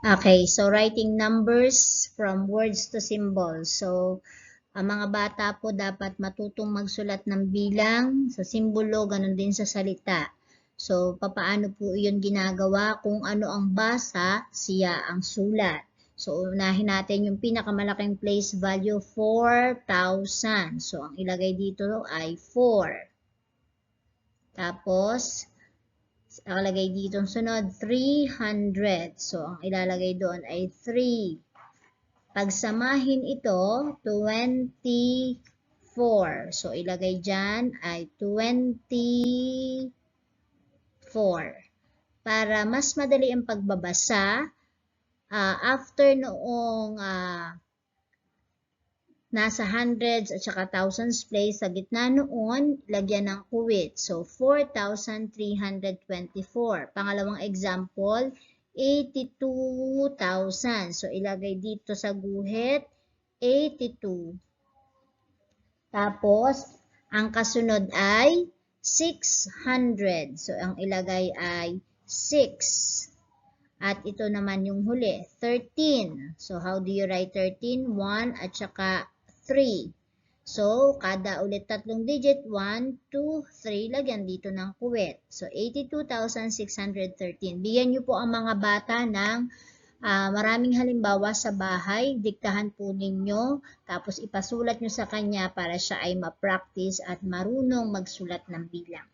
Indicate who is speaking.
Speaker 1: Okay, so writing numbers from words to symbols. So, ang mga bata po dapat matutong magsulat ng bilang sa simbolo, ganun din sa salita. So, papaano po yun ginagawa? Kung ano ang basa, siya ang sulat. So, unahin natin yung pinakamalaking place value, 4,000. So, ang ilagay dito ay 4. Tapos, ilalagay dito ang sunod, 300. So, ang ilalagay doon ay 3. Pagsamahin ito, 24. So, ilagay dyan ay 24. Para mas madali ang pagbabasa, after noong nasa hundreds at saka thousands place, sa gitna noon, lagyan ng kuwit. So, 4,324. Pangalawang example, 82,000. So, ilagay dito sa guhit, 82. Tapos, ang kasunod ay 600. So, ang ilagay ay 6. At ito naman yung huli, 13. So, how do you write 13? 1 at saka 3. So, kada ulit tatlong digit, 1, 2, 3, lagyan dito ng kuwit. So, 82,613. Bigyan nyo po ang mga bata ng maraming halimbawa sa bahay, diktahan po ninyo, tapos ipasulat nyo sa kanya para siya ay ma-practice at marunong magsulat ng bilang.